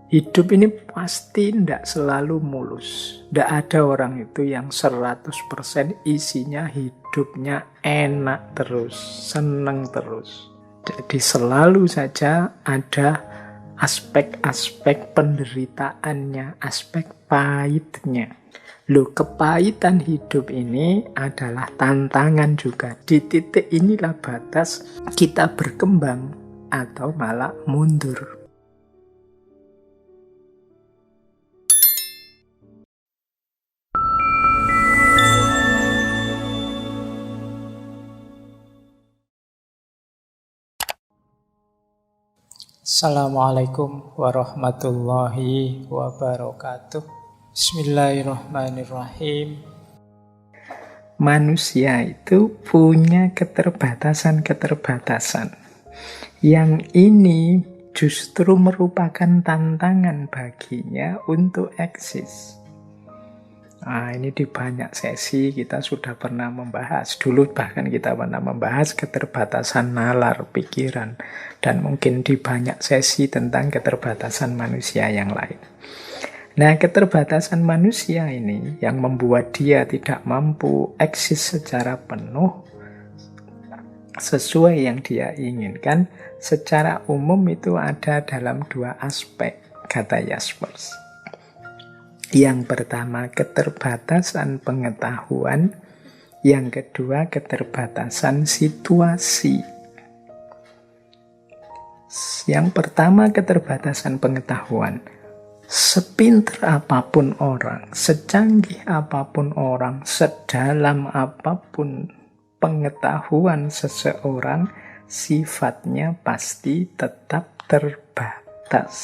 Hidup ini pasti tidak selalu mulus. Tidak ada orang itu yang 100% isinya hidupnya enak terus, senang terus. Jadi selalu saja ada aspek-aspek penderitaannya, aspek pahitnya. Loh, kepahitan hidup ini adalah tantangan juga. Di titik inilah batas kita berkembang atau malah mundur. Assalamualaikum warahmatullahi wabarakatuh. Bismillahirrahmanirrahim. Manusia itu punya keterbatasan-keterbatasan. Yang ini justru merupakan tantangan baginya untuk eksis. Nah, ini di banyak sesi kita sudah pernah membahas. Dulu bahkan kita pernah membahas keterbatasan nalar pikiran. Dan mungkin di banyak sesi tentang keterbatasan manusia yang lain. Nah, keterbatasan manusia ini yang membuat dia tidak mampu eksis secara penuh sesuai yang dia inginkan, secara umum itu ada dalam dua aspek, kata Jaspers. Yang pertama, keterbatasan pengetahuan. Yang kedua, keterbatasan situasi. Yang pertama, keterbatasan pengetahuan. Sepinter apapun orang, secanggih apapun orang, sedalam apapun pengetahuan seseorang, sifatnya pasti tetap terbatas.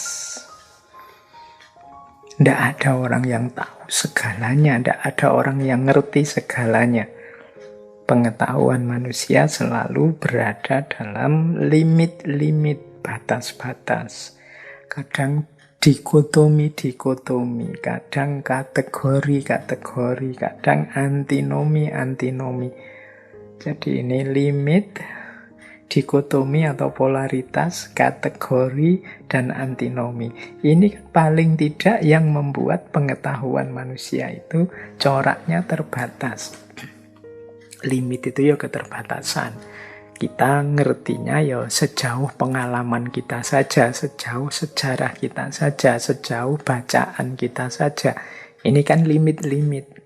Tidak ada orang yang tahu segalanya, tidak ada orang yang ngerti segalanya. Pengetahuan manusia selalu berada dalam limit-limit, batas-batas. Kadang dikotomi, kadang kategori, kadang antinomi. Jadi ini limit, dikotomi atau polaritas, kategori, dan antinomi. Ini paling tidak yang membuat pengetahuan manusia itu coraknya terbatas. Limit itu ya keterbatasan. Kita ngertinya ya sejauh pengalaman kita saja, sejauh sejarah kita saja, sejauh bacaan kita saja. Ini kan limit-limit.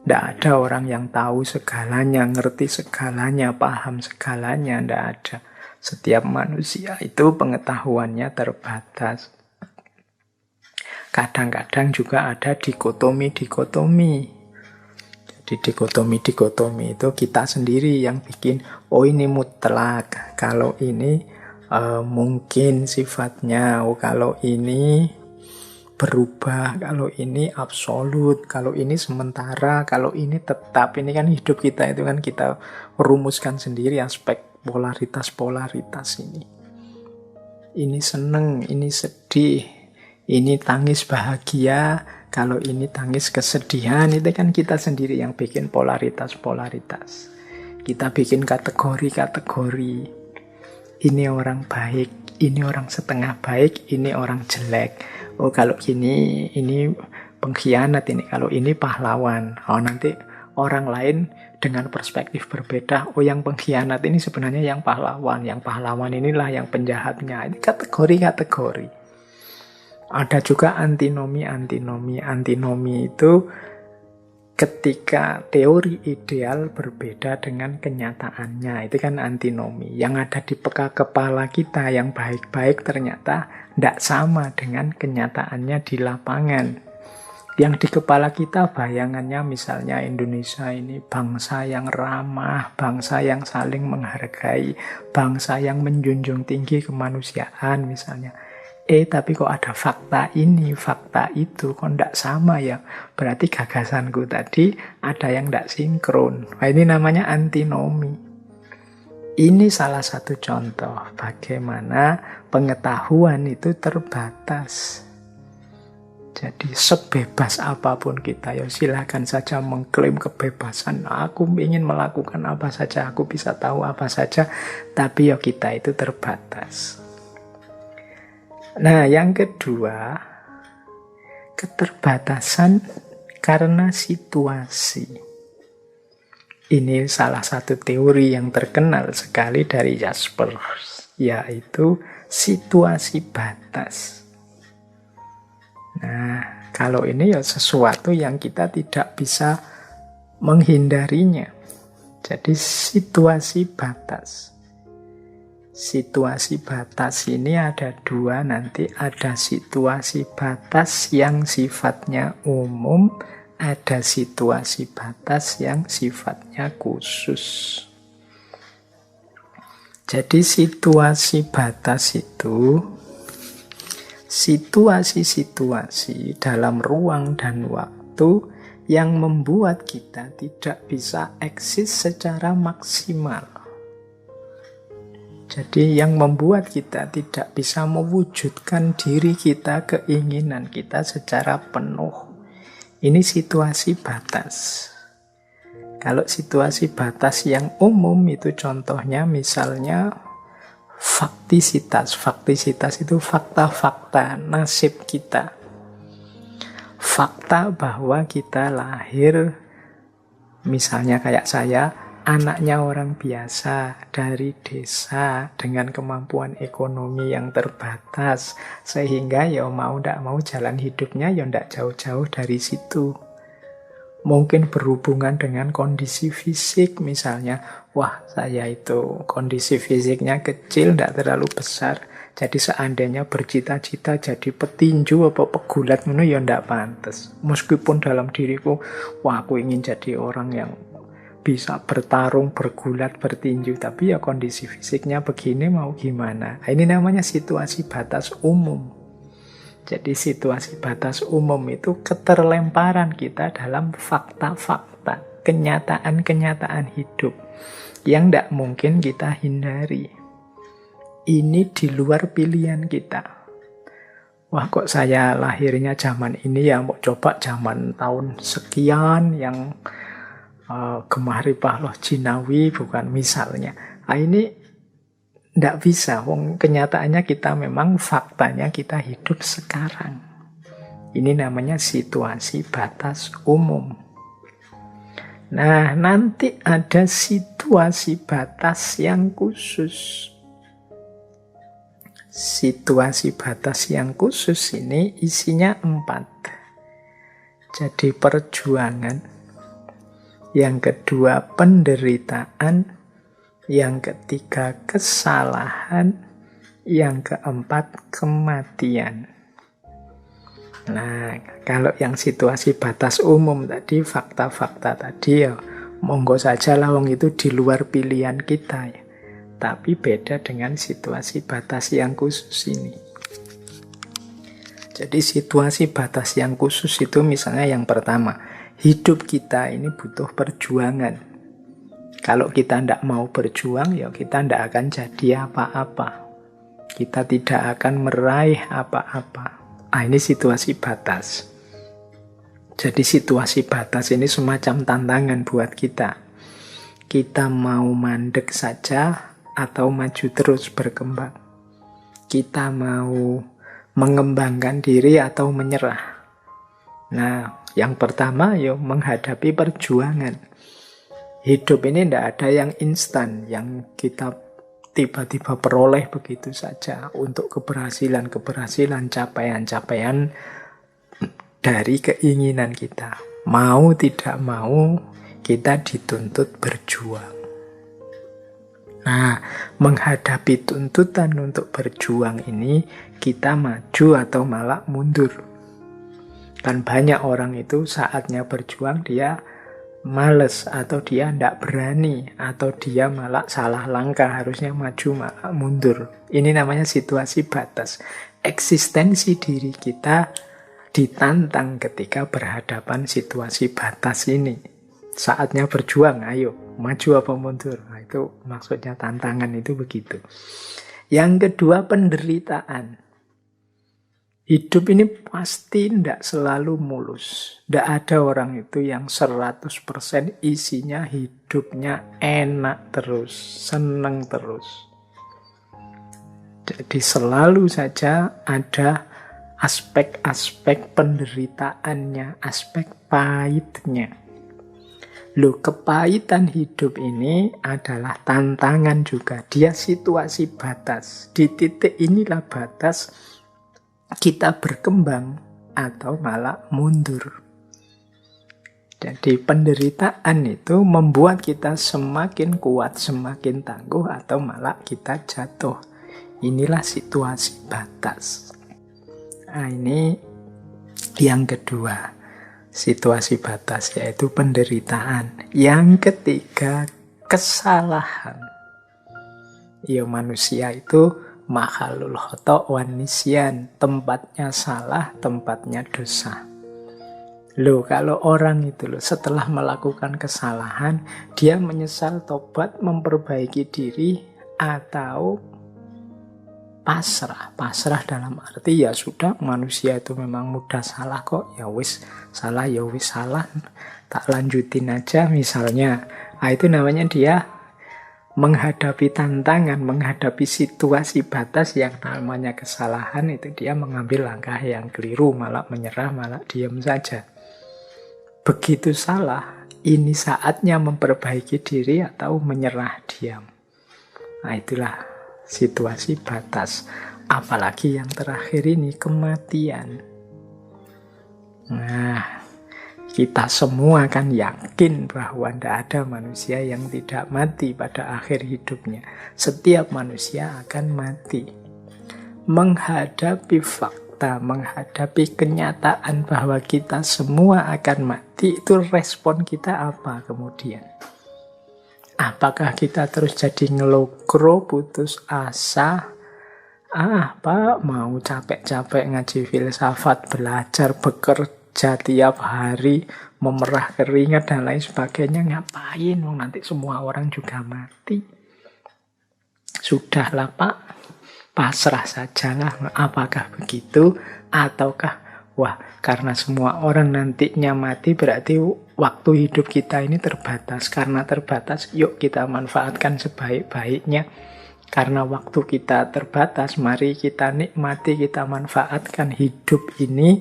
Tidak ada orang yang tahu segalanya, ngerti segalanya, paham segalanya. Tidak ada. Setiap manusia itu pengetahuannya terbatas. Kadang-kadang juga ada dikotomi. Jadi dikotomi itu kita sendiri yang bikin, oh ini mutlak, kalau ini mungkin sifatnya, oh kalau ini berubah, kalau ini absolut, kalau ini sementara, kalau ini tetap. Ini kan hidup kita itu kan kita rumuskan sendiri aspek polaritas ini. Ini seneng, ini sedih, ini tangis bahagia, kalau ini tangis kesedihan. Itu kan kita sendiri yang bikin polaritas. Kita bikin kategori. Ini orang baik, ini orang setengah baik, ini orang jelek. Oh kalau ini pengkhianat ini, kalau ini pahlawan. Oh nanti orang lain dengan perspektif berbeda, oh yang pengkhianat ini sebenarnya yang pahlawan inilah yang penjahatnya. Ini kategori. Ada juga antinomi. Antinomi itu ketika teori ideal berbeda dengan kenyataannya. Itu kan antinomi. Yang ada di kepala kita yang baik-baik ternyata tidak sama dengan kenyataannya di lapangan. Yang di kepala kita bayangannya misalnya Indonesia ini bangsa yang ramah, bangsa yang saling menghargai, bangsa yang menjunjung tinggi kemanusiaan misalnya. Tapi kok ada fakta ini, fakta itu, kok tidak sama ya? Berarti gagasanku tadi ada yang tidak sinkron. Nah, ini namanya antinomi. Ini salah satu contoh bagaimana pengetahuan itu terbatas. Jadi sebebas apapun kita, ya silakan saja mengklaim kebebasan. Aku ingin melakukan apa saja, aku bisa tahu apa saja, tapi ya kita itu terbatas. Nah, yang kedua, keterbatasan karena situasi. Ini salah satu teori yang terkenal sekali dari Jaspers, yaitu situasi batas. Nah, kalau ini ya sesuatu yang kita tidak bisa menghindarinya. Jadi situasi batas. Situasi batas ini ada dua nanti. Ada situasi batas yang sifatnya umum, ada situasi batas yang sifatnya khusus. Jadi situasi batas itu situasi-situasi dalam ruang dan waktu yang membuat kita tidak bisa eksis secara maksimal. Jadi yang membuat kita tidak bisa mewujudkan diri kita, keinginan kita secara penuh. Ini situasi batas. Kalau situasi batas yang umum itu contohnya misalnya faktisitas. Faktisitas itu fakta-fakta nasib kita. Fakta bahwa kita lahir, misalnya kayak saya, anaknya orang biasa dari desa dengan kemampuan ekonomi yang terbatas, sehingga ya mau ndak mau jalan hidupnya ya ndak jauh-jauh dari situ. Mungkin berhubungan dengan kondisi fisik, misalnya, wah saya itu kondisi fisiknya kecil, ndak terlalu besar, jadi seandainya bercita-cita jadi petinju apa pegulat ngono ya ndak pantes. Meskipun dalam diriku, wah aku ingin jadi orang yang bisa bertarung, bergulat, bertinju, tapi ya kondisi fisiknya begini mau gimana. Ini namanya situasi batas umum. Jadi situasi batas umum itu keterlemparan kita dalam fakta-fakta, kenyataan-kenyataan hidup yang tidak mungkin kita hindari. Ini di luar pilihan kita. Wah kok saya lahirnya zaman ini ya, mau coba zaman tahun sekian yang Gemah Ripah Loh Jinawi bukan misalnya. Nah, ini tidak bisa, kenyataannya kita memang faktanya kita hidup sekarang. Ini namanya situasi batas umum. Nah, nanti ada situasi batas yang khusus. Situasi batas yang khusus ini isinya 4. Jadi perjuangan, yang kedua penderitaan, yang ketiga kesalahan, yang keempat kematian. Nah, kalau yang situasi batas umum tadi, fakta-fakta tadi ya monggo saja lah, wong itu di luar pilihan kita ya. Tapi beda dengan situasi batas yang khusus ini. Jadi situasi batas yang khusus itu misalnya yang pertama, hidup kita ini butuh perjuangan. Kalau kita tidak mau berjuang, ya kita tidak akan jadi apa-apa. Kita tidak akan meraih apa-apa. Ini situasi batas. Jadi situasi batas ini semacam tantangan buat kita. Kita mau mandek saja atau maju terus berkembang. Kita mau mengembangkan diri atau menyerah. Nah, yang pertama yuk menghadapi perjuangan. Hidup ini tidak ada yang instan, yang kita tiba-tiba peroleh begitu saja untuk keberhasilan, capaian-capaian dari keinginan kita. Mau tidak mau, kita dituntut berjuang. Nah, menghadapi tuntutan untuk berjuang ini, kita maju atau malah mundur. Kan banyak orang itu saatnya berjuang, dia males, atau dia tidak berani, atau dia malah salah langkah, harusnya maju malah mundur. Ini namanya situasi batas. Eksistensi diri kita ditantang ketika berhadapan situasi batas ini. Saatnya berjuang, ayo maju apa mundur. Nah, itu maksudnya tantangan itu begitu. Yang kedua penderitaan. Hidup ini pasti tidak selalu mulus. Tidak ada orang itu yang 100% isinya hidupnya enak terus, seneng terus. Jadi selalu saja ada aspek-aspek penderitaannya, aspek pahitnya. Loh, kepahitan hidup ini adalah tantangan juga. Dia situasi batas. Di titik inilah batas kita berkembang atau malah mundur. Jadi penderitaan itu membuat kita semakin kuat, semakin tangguh, atau malah kita jatuh. Inilah situasi batas. Nah, ini yang kedua. Situasi batas yaitu penderitaan. Yang ketiga, kesalahan. Ya, manusia itu makhluk khata' wan nisyan, tempatnya salah, tempatnya dosa. Loh, kalau orang itu setelah melakukan kesalahan, dia menyesal, tobat, memperbaiki diri, atau pasrah. Pasrah dalam arti ya sudah, manusia itu memang mudah salah kok, ya wis salah, ya wis salah, tak lanjutin aja misalnya. Nah, itu namanya dia menghadapi tantangan, menghadapi situasi batas yang namanya kesalahan. Itu dia mengambil langkah yang keliru, malah menyerah, malah diam saja. Begitu salah, ini saatnya memperbaiki diri atau menyerah, diam. Nah, itulah situasi batas. Apalagi yang terakhir ini, kematian. Nah, kita semua kan yakin bahwa tidak ada manusia yang tidak mati pada akhir hidupnya. Setiap manusia akan mati. Menghadapi fakta, menghadapi kenyataan bahwa kita semua akan mati, itu respon kita apa kemudian? Apakah kita terus jadi ngelokro, putus asa? Pak, mau capek-capek ngaji filsafat, belajar, bekerja tiap hari, memerah keringat dan lain sebagainya. Ngapain? Nanti semua orang juga mati. Sudahlah Pak, pasrah sajalah. Apakah begitu? Ataukah, wah, karena semua orang nantinya mati, berarti waktu hidup kita ini terbatas. Karena terbatas, yuk kita manfaatkan sebaik-baiknya. Karena waktu kita terbatas, mari kita nikmati, kita manfaatkan hidup ini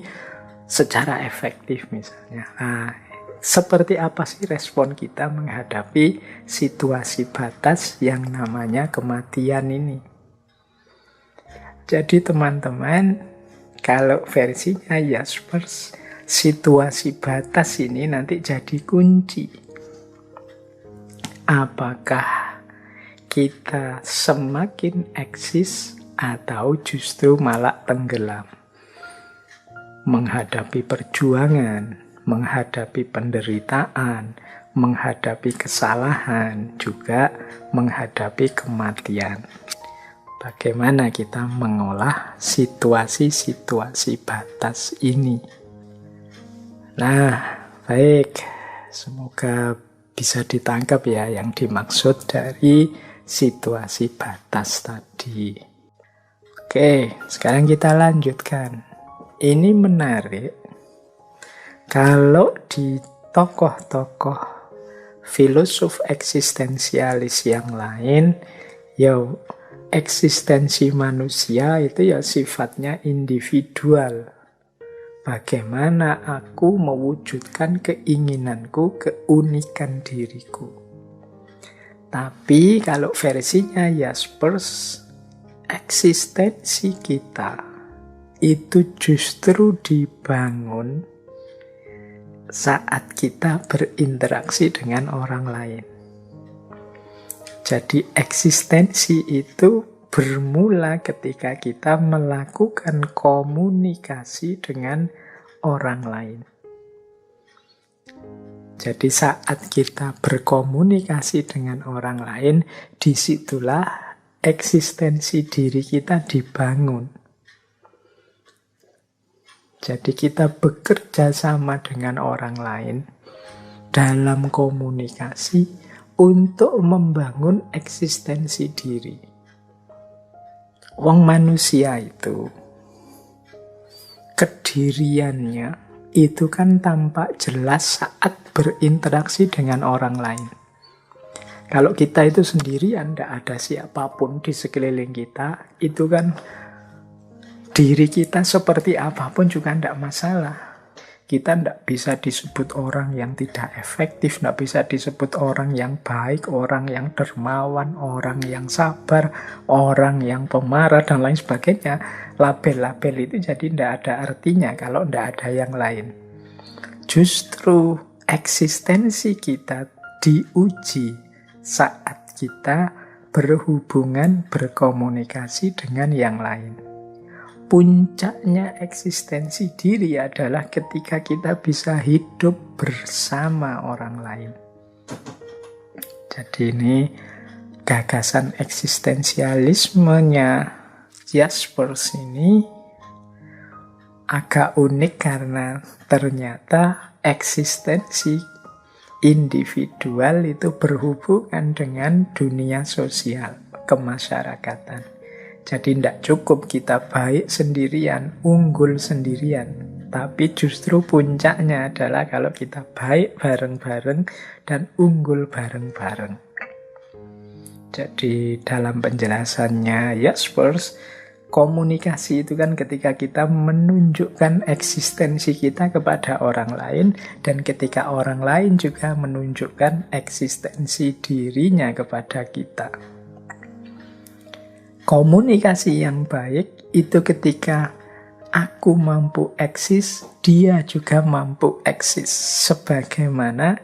secara efektif misalnya. Nah, seperti apa sih respon kita menghadapi situasi batas yang namanya kematian ini? Jadi teman-teman, kalau versinya Jaspers, situasi batas ini nanti jadi kunci. Apakah kita semakin eksis atau justru malah tenggelam? Menghadapi perjuangan, menghadapi penderitaan, menghadapi kesalahan, juga menghadapi kematian. Bagaimana kita mengolah situasi-situasi batas ini? Nah, baik. Semoga bisa ditangkap ya yang dimaksud dari situasi batas tadi. Oke, sekarang kita lanjutkan. Ini menarik. Kalau di tokoh-tokoh filosof eksistensialis yang lain, ya eksistensi manusia itu ya sifatnya individual. Bagaimana aku mewujudkan keinginanku, keunikan diriku. Tapi kalau versinya Jaspers, eksistensi kita itu justru dibangun saat kita berinteraksi dengan orang lain. Jadi eksistensi itu bermula ketika kita melakukan komunikasi dengan orang lain. Jadi saat kita berkomunikasi dengan orang lain, disitulah eksistensi diri kita dibangun. Jadi kita bekerja sama dengan orang lain dalam komunikasi untuk membangun eksistensi diri. Wong manusia itu, kediriannya itu kan tampak jelas saat berinteraksi dengan orang lain. Kalau kita itu sendirian, tidak ada siapapun di sekeliling kita, itu kan diri kita seperti apapun juga tidak masalah. Kita tidak bisa disebut orang yang tidak efektif, tidak bisa disebut orang yang baik, orang yang dermawan, orang yang sabar, orang yang pemarah, dan lain sebagainya. Label-label itu jadi tidak ada artinya kalau tidak ada yang lain. Justru eksistensi kita diuji saat kita berhubungan, berkomunikasi dengan yang lain. Puncaknya eksistensi diri adalah ketika kita bisa hidup bersama orang lain. Jadi ini gagasan eksistensialismenya Jaspers ini agak unik karena ternyata eksistensi individual itu berhubungan dengan dunia sosial, kemasyarakatan. Jadi tidak cukup kita baik sendirian, unggul sendirian. Tapi justru puncaknya adalah kalau kita baik bareng-bareng dan unggul bareng-bareng. Jadi dalam penjelasannya Jaspers, komunikasi itu kan ketika kita menunjukkan eksistensi kita kepada orang lain, dan ketika orang lain juga menunjukkan eksistensi dirinya kepada kita. Komunikasi yang baik itu ketika aku mampu eksis, dia juga mampu eksis sebagaimana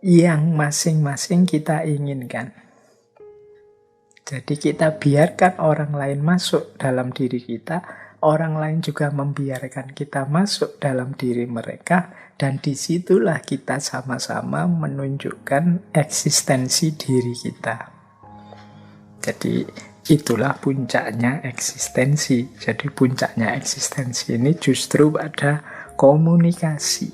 yang masing-masing kita inginkan. Jadi kita biarkan orang lain masuk dalam diri kita, orang lain juga membiarkan kita masuk dalam diri mereka, dan disitulah kita sama-sama menunjukkan eksistensi diri kita. Jadi itulah puncaknya eksistensi. Jadi puncaknya eksistensi ini justru pada komunikasi.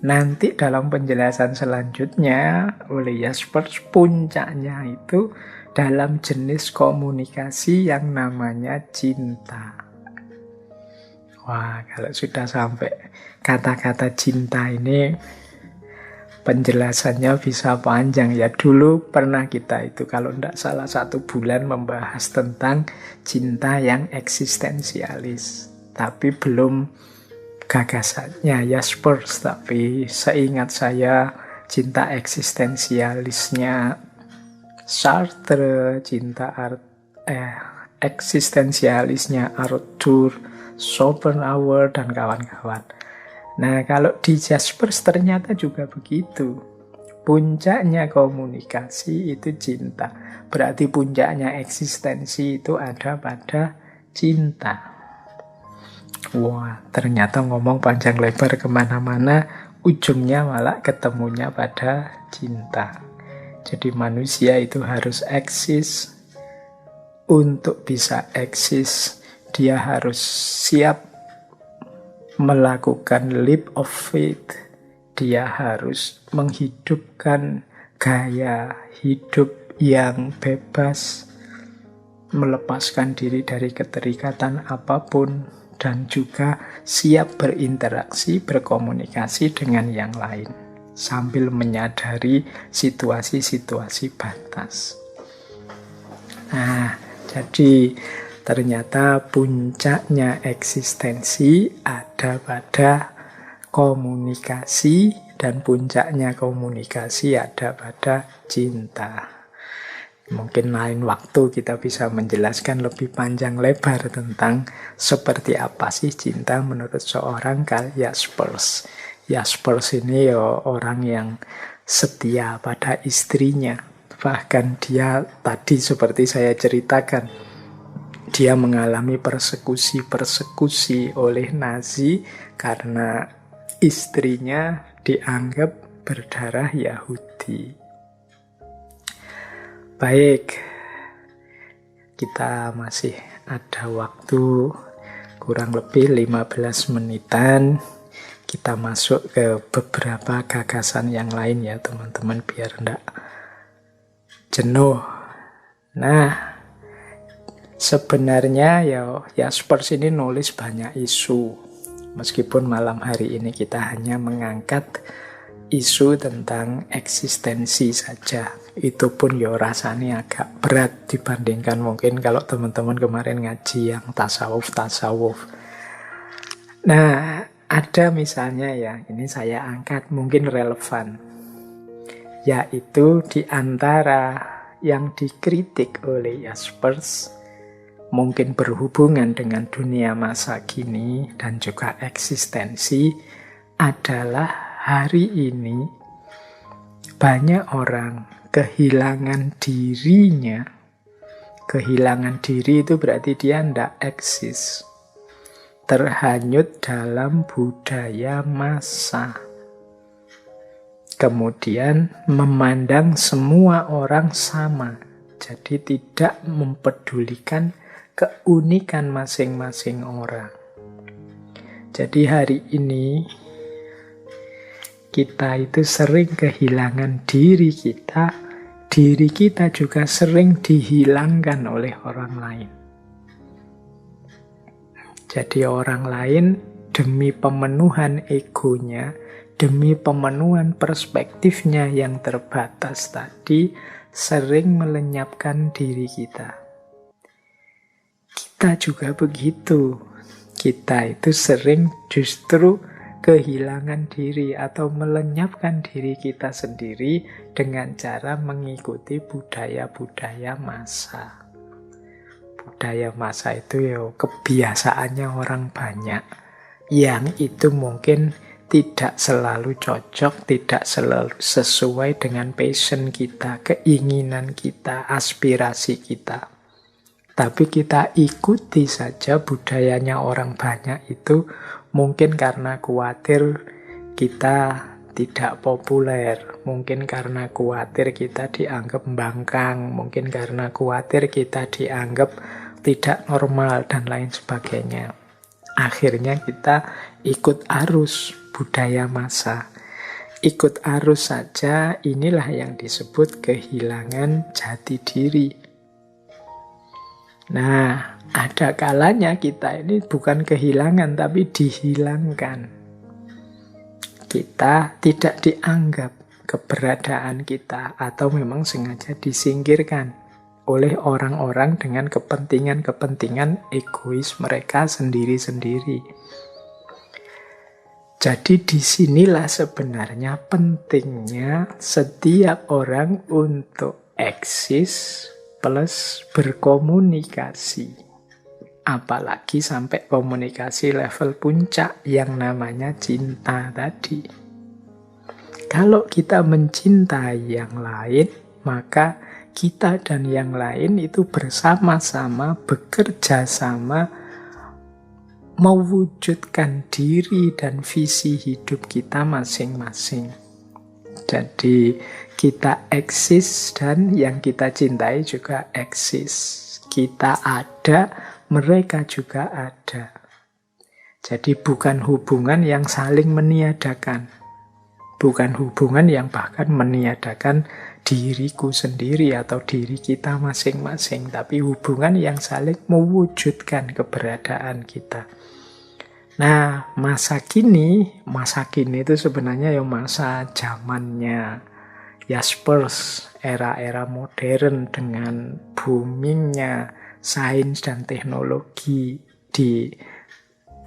Nanti dalam penjelasan selanjutnya oleh Jaspers, puncaknya itu dalam jenis komunikasi yang namanya cinta. Wah, kalau sudah sampai kata-kata cinta ini, penjelasannya bisa panjang ya. Dulu pernah kita itu kalau tidak salah 1 bulan membahas tentang cinta yang eksistensialis. Tapi belum gagasannya Jaspers. Tapi seingat saya cinta eksistensialisnya Sartre, eksistensialisnya Arthur Schopenhauer dan kawan-kawan. Nah, kalau di Jaspers ternyata juga begitu. Puncaknya komunikasi itu cinta. Berarti puncaknya eksistensi itu ada pada cinta. Wah, ternyata ngomong panjang lebar kemana-mana, ujungnya malah ketemunya pada cinta. Jadi manusia itu harus eksis. Untuk bisa eksis, dia harus siap melakukan leap of faith. Dia harus menghidupkan gaya hidup yang bebas, melepaskan diri dari keterikatan apapun, dan juga siap berinteraksi, berkomunikasi dengan yang lain, sambil menyadari situasi-situasi batas. Nah, jadi ternyata puncaknya eksistensi ada pada komunikasi, dan puncaknya komunikasi ada pada cinta. Mungkin lain waktu kita bisa menjelaskan lebih panjang lebar tentang seperti apa sih cinta menurut seorang Karl Jaspers. Jaspers ini ya orang yang setia pada istrinya. Bahkan dia tadi seperti saya ceritakan, dia mengalami persekusi oleh Nazi karena istrinya dianggap berdarah Yahudi. Baik, kita masih ada waktu kurang lebih 15 menitan. Kita masuk ke beberapa gagasan yang lain ya teman-teman, biar enggak jenuh. Nah, sebenarnya ya Jaspers ini nulis banyak isu. Meskipun malam hari ini kita hanya mengangkat isu tentang eksistensi saja. Itu pun ya rasanya agak berat dibandingkan mungkin kalau teman-teman kemarin ngaji yang tasawuf-tasawuf. Nah, ada misalnya ya, ini saya angkat mungkin relevan. Yaitu di antara yang dikritik oleh Jaspers, mungkin berhubungan dengan dunia masa kini dan juga eksistensi, adalah hari ini banyak orang kehilangan dirinya. Kehilangan diri itu berarti dia tidak eksis. Terhanyut dalam budaya massa. Kemudian memandang semua orang sama. Jadi tidak mempedulikan keunikan masing-masing orang. Jadi hari ini kita itu sering kehilangan diri kita juga sering dihilangkan oleh orang lain. Jadi orang lain demi pemenuhan egonya, demi pemenuhan perspektifnya yang terbatas tadi, sering melenyapkan diri kita. Kita juga begitu. Kita itu sering justru kehilangan diri atau melenyapkan diri kita sendiri dengan cara mengikuti budaya-budaya massa. Budaya massa itu ya kebiasaannya orang banyak, yang itu mungkin tidak selalu cocok, tidak selalu sesuai dengan passion kita, keinginan kita, aspirasi kita. Tapi kita ikuti saja budayanya orang banyak itu, mungkin karena khawatir kita tidak populer, mungkin karena khawatir kita dianggap bangkang, mungkin karena khawatir kita dianggap tidak normal, dan lain sebagainya. Akhirnya kita ikut arus budaya massa. Ikut arus saja, inilah yang disebut kehilangan jati diri. Nah, ada kalanya kita ini bukan kehilangan, tapi dihilangkan. Kita tidak dianggap keberadaan kita, atau memang sengaja disingkirkan oleh orang-orang dengan kepentingan-kepentingan egois mereka sendiri-sendiri. Jadi disinilah sebenarnya pentingnya setiap orang untuk eksis plus berkomunikasi. Apalagi sampai komunikasi level puncak yang namanya cinta tadi. Kalau kita mencintai yang lain, maka kita dan yang lain itu bersama-sama, bekerja sama, mewujudkan diri dan visi hidup kita masing-masing. Jadi kita eksis dan yang kita cintai juga eksis. Kita ada, mereka juga ada. Jadi bukan hubungan yang saling meniadakan. Bukan hubungan yang bahkan meniadakan diriku sendiri atau diri kita masing-masing. Tapi hubungan yang saling mewujudkan keberadaan kita. Nah, masa kini itu sebenarnya ya masa zamannya Jaspers, era-era modern dengan boomingnya sains dan teknologi di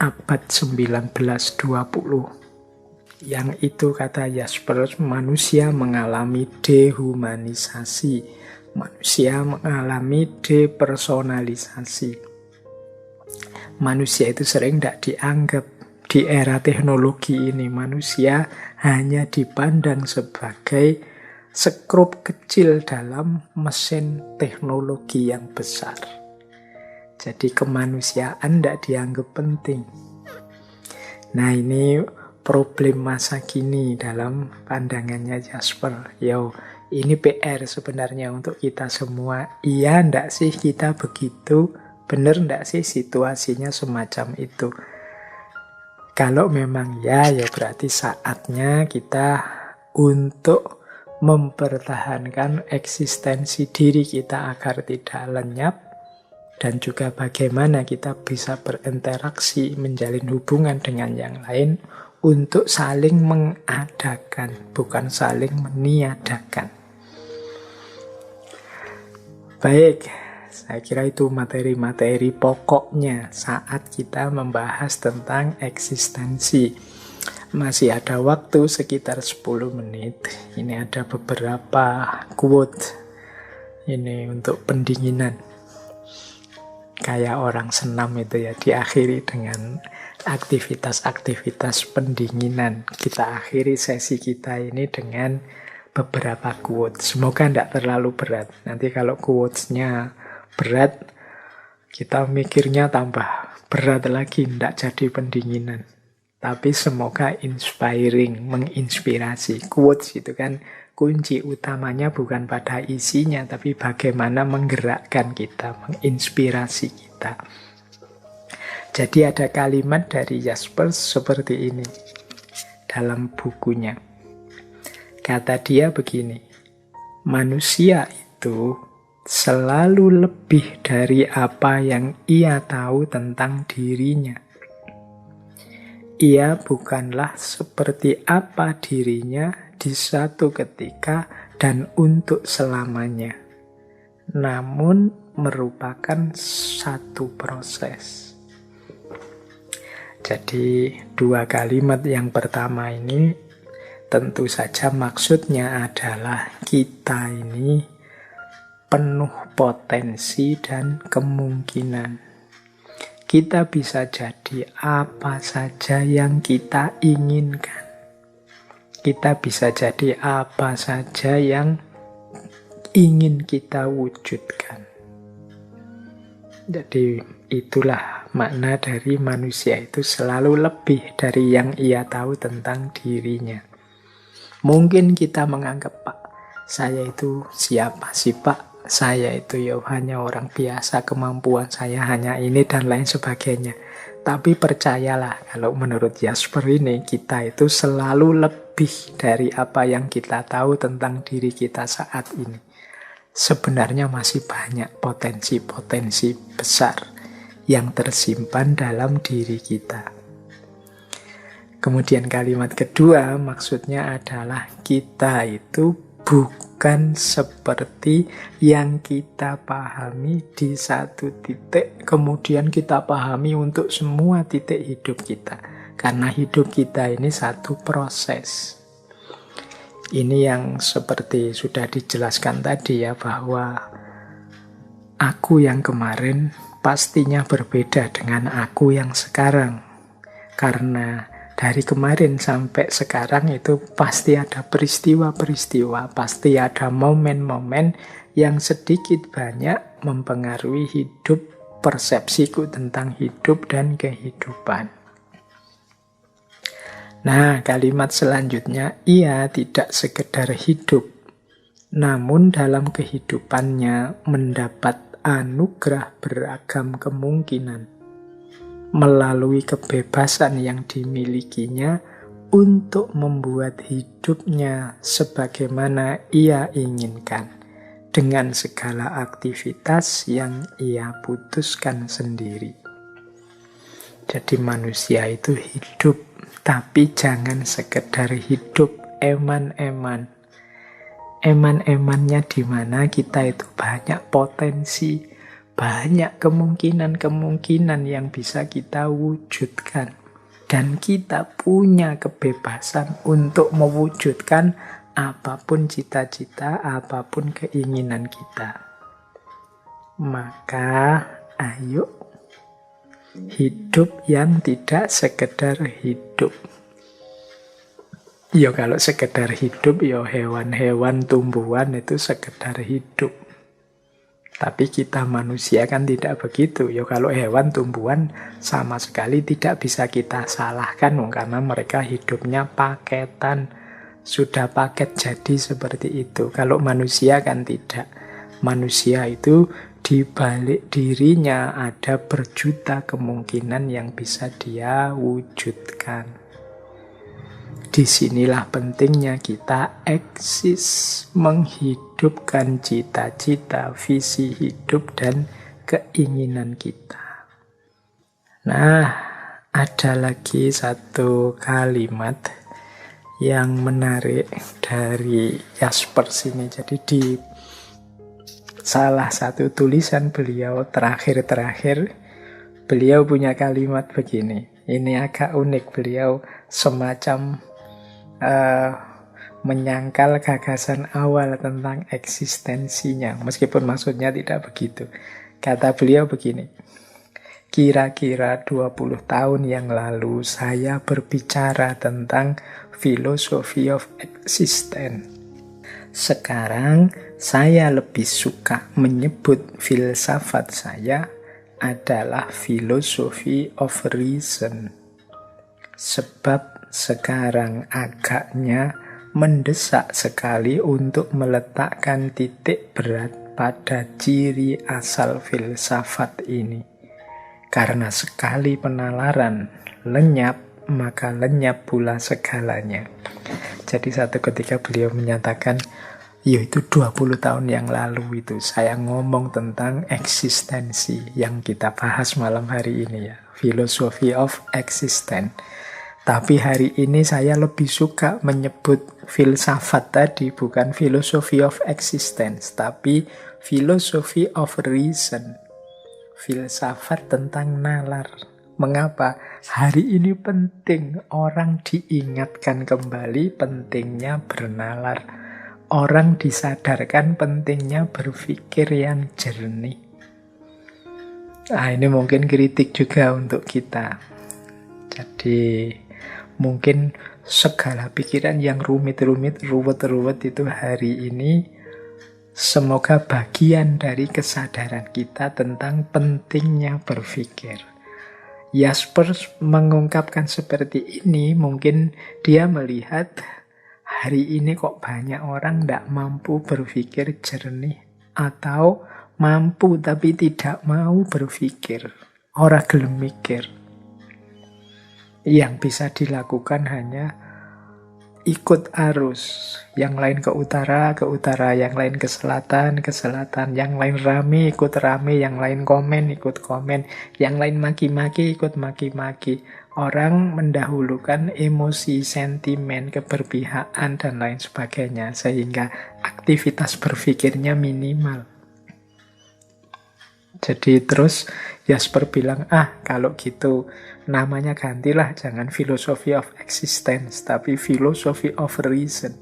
abad 19-20. Yang itu kata Jaspers, manusia mengalami dehumanisasi, manusia mengalami depersonalisasi. Manusia itu sering tidak dianggap di era teknologi ini. Manusia hanya dipandang sebagai sekrup kecil dalam mesin teknologi yang besar. Jadi kemanusiaan tidak dianggap penting. Nah, ini problem masa kini dalam pandangannya Jasper. Ini PR sebenarnya untuk kita semua. Iya ndak sih kita begitu? Bener ndak sih situasinya semacam itu? Kalau memang ya berarti saatnya kita untuk mempertahankan eksistensi diri kita agar tidak lenyap, dan juga bagaimana kita bisa berinteraksi, menjalin hubungan dengan yang lain untuk saling mengadakan, bukan saling meniadakan. Baik, saya kira itu materi-materi pokoknya saat kita membahas tentang eksistensi. Masih ada waktu sekitar 10 menit. Ini ada beberapa quote. Ini untuk pendinginan. Kayak orang senam itu ya, diakhiri dengan aktivitas-aktivitas pendinginan. Kita akhiri sesi kita ini dengan beberapa quote. Semoga tidak terlalu berat. Nanti kalau quotes-nya berat, kita mikirnya tambah berat lagi, tidak jadi pendinginan. Tapi semoga inspiring, menginspirasi. Quotes itu kan kunci utamanya bukan pada isinya, tapi bagaimana menggerakkan kita, menginspirasi kita. Jadi ada kalimat dari Jaspers seperti ini dalam bukunya. Kata dia begini, manusia itu selalu lebih dari apa yang ia tahu tentang dirinya. Ia bukanlah seperti apa dirinya di satu ketika dan untuk selamanya, namun merupakan satu proses. Jadi dua kalimat yang pertama ini tentu saja maksudnya adalah kita ini penuh potensi dan kemungkinan. Kita bisa jadi apa saja yang kita inginkan. Kita bisa jadi apa saja yang ingin kita wujudkan. Jadi itulah makna dari manusia itu selalu lebih dari yang ia tahu tentang dirinya. Mungkin kita menganggap, Pak, saya itu siapa sih, Pak? Saya itu ya hanya orang biasa, kemampuan saya hanya ini dan lain sebagainya. Tapi percayalah, kalau menurut Jasper ini, kita itu selalu lebih dari apa yang kita tahu tentang diri kita saat ini. Sebenarnya masih banyak potensi-potensi besar yang tersimpan dalam diri kita. Kemudian kalimat kedua maksudnya adalah kita itu bukan seperti yang kita pahami di satu titik, kemudian kita pahami untuk semua titik hidup kita. Karena hidup kita ini satu proses. Ini yang seperti sudah dijelaskan tadi ya, bahwa aku yang kemarin pastinya berbeda dengan aku yang sekarang. Karena dari kemarin sampai sekarang itu pasti ada peristiwa-peristiwa, pasti ada momen-momen yang sedikit banyak mempengaruhi hidup, persepsiku tentang hidup dan kehidupan. Nah, kalimat selanjutnya, ia tidak sekedar hidup, namun dalam kehidupannya mendapat anugerah beragam kemungkinan melalui kebebasan yang dimilikinya untuk membuat hidupnya sebagaimana ia inginkan dengan segala aktivitas yang ia putuskan sendiri. Jadi manusia itu hidup, tapi jangan sekedar hidup eman-eman. Eman-emannya di mana kita itu banyak potensi, banyak kemungkinan-kemungkinan yang bisa kita wujudkan. Dan kita punya kebebasan untuk mewujudkan apapun cita-cita, apapun keinginan kita. Maka ayo hidup yang tidak sekedar hidup. Ya kalau sekedar hidup, ya hewan-hewan, tumbuhan itu sekedar hidup. Tapi kita manusia kan tidak begitu. Ya kalau hewan, tumbuhan sama sekali tidak bisa kita salahkan karena mereka hidupnya paketan. Sudah paket jadi seperti itu. Kalau manusia kan tidak. Manusia itu di balik dirinya ada berjuta kemungkinan yang bisa dia wujudkan. Disinilah pentingnya kita eksis, menghidupkan cita-cita, visi hidup, dan keinginan kita. Nah, ada lagi satu kalimat yang menarik dari Jaspers ini. Jadi di Salah satu tulisan beliau terakhir-terakhir, beliau punya kalimat begini. Ini agak unik, beliau semacam eh, menyangkal gagasan awal tentang eksistensinya, meskipun maksudnya tidak begitu. Kata beliau begini, kira-kira 20 tahun yang lalu saya berbicara tentang philosophy of existence. Sekarang saya lebih suka menyebut filsafat saya adalah philosophy of reason. Sebab sekarang agaknya mendesak sekali untuk meletakkan titik berat pada ciri asal filsafat ini. Karena sekali penalaran lenyap, maka lenyap pula segalanya. Jadi satu ketika beliau menyatakan, yaitu 20 tahun yang lalu itu saya ngomong tentang eksistensi yang kita bahas malam hari ini ya, philosophy of existence. Tapi hari ini saya lebih suka menyebut filsafat tadi bukan philosophy of existence, tapi philosophy of reason. Filsafat tentang nalar. Mengapa? Hari ini penting orang diingatkan kembali pentingnya bernalar. Orang disadarkan pentingnya berpikir yang jernih. Nah, ini mungkin kritik juga untuk kita. Jadi, mungkin segala pikiran yang rumit-rumit, ruwet-ruwet itu hari ini semoga bagian dari kesadaran kita tentang pentingnya berpikir. Jaspers mengungkapkan seperti ini, mungkin dia melihat hari ini kok banyak orang tidak mampu berpikir jernih, atau mampu tapi tidak mau berpikir, ora gelem mikir. Yang bisa dilakukan hanya ikut arus. Yang lain ke utara, yang lain ke selatan, yang lain rame, ikut rame, yang lain komen, ikut komen, yang lain maki-maki, ikut maki-maki. Orang mendahulukan emosi, sentimen, keberpihakan, dan lain sebagainya, sehingga aktivitas berpikirnya minimal. Jadi terus Jasper bilang, kalau gitu namanya gantilah, jangan philosophy of existence, tapi philosophy of reason.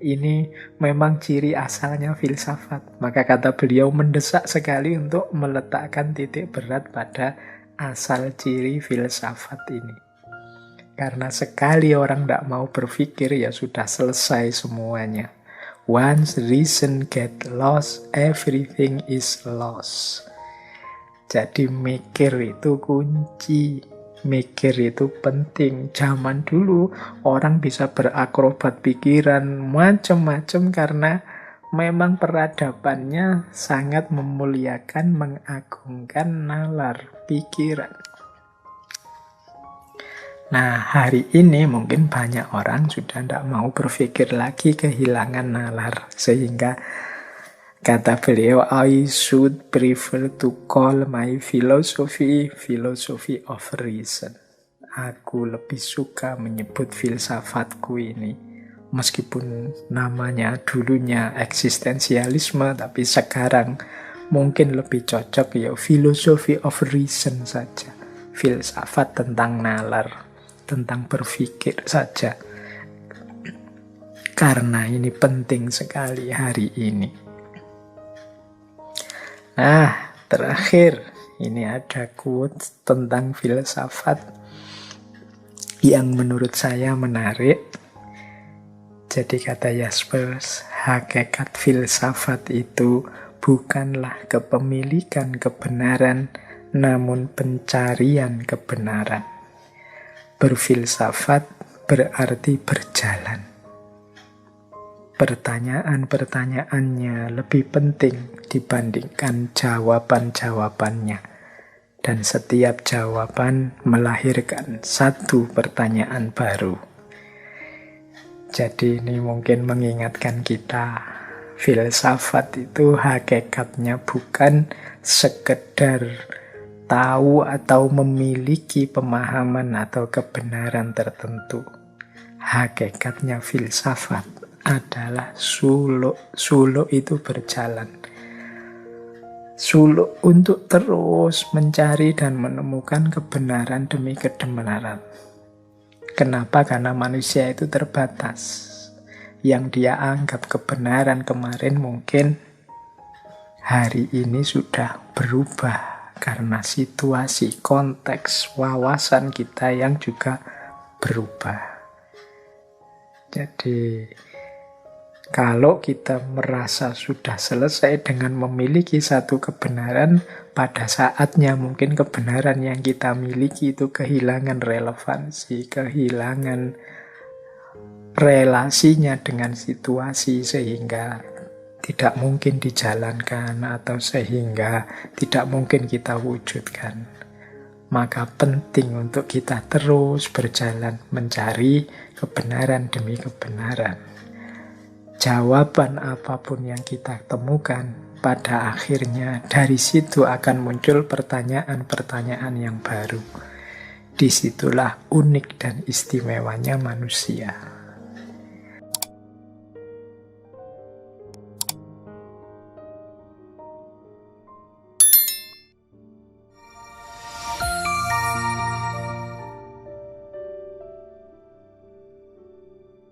Ini memang ciri asalnya filsafat. Maka kata beliau mendesak sekali untuk meletakkan titik berat pada asal ciri filsafat ini. Karena sekali orang tidak mau berpikir, ya sudah selesai semuanya. Once reason get lost, everything is lost. Jadi mikir itu kunci, mikir itu penting. Zaman dulu orang bisa berakrobat pikiran macam-macam karena memang peradabannya sangat memuliakan, mengagungkan nalar pikiran. Nah, hari ini mungkin banyak orang sudah tidak mau berpikir lagi, kehilangan nalar. Sehingga kata beliau, I should prefer to call my philosophy of reason. Aku lebih suka menyebut filsafatku ini. Meskipun namanya dulunya eksistensialisme, tapi sekarang mungkin lebih cocok ya philosophy of reason saja. Filsafat tentang nalar, tentang berpikir saja. Karena ini penting sekali hari ini. Nah, terakhir, ini ada quote tentang filsafat yang menurut saya menarik. Jadi kata Jaspers, hakikat filsafat itu bukanlah kepemilikan kebenaran, namun pencarian kebenaran. Berfilsafat berarti berjalan. Pertanyaan-pertanyaannya lebih penting dibandingkan jawaban-jawabannya. Dan setiap jawaban melahirkan satu pertanyaan baru. Jadi ini mungkin mengingatkan kita, filsafat itu hakikatnya bukan sekedar tahu atau memiliki pemahaman atau kebenaran tertentu. Hakikatnya filsafat adalah suluk. Suluk itu berjalan. suluk untuk terus mencari dan menemukan kebenaran demi kebenaran. Kenapa? Karena manusia itu terbatas. Yang dia anggap kebenaran kemarin mungkin hari ini sudah berubah karena situasi, konteks, wawasan kita yang juga berubah. Jadi kalau kita merasa sudah selesai dengan memiliki satu kebenaran, pada saatnya mungkin kebenaran yang kita miliki itu kehilangan relevansi, kehilangan relasinya dengan situasi, sehingga tidak mungkin dijalankan atau sehingga tidak mungkin kita wujudkan. Maka penting untuk kita terus berjalan mencari kebenaran demi kebenaran. Jawaban apapun yang kita temukan, pada akhirnya dari situ akan muncul pertanyaan-pertanyaan yang baru. Disitulah unik dan istimewanya manusia.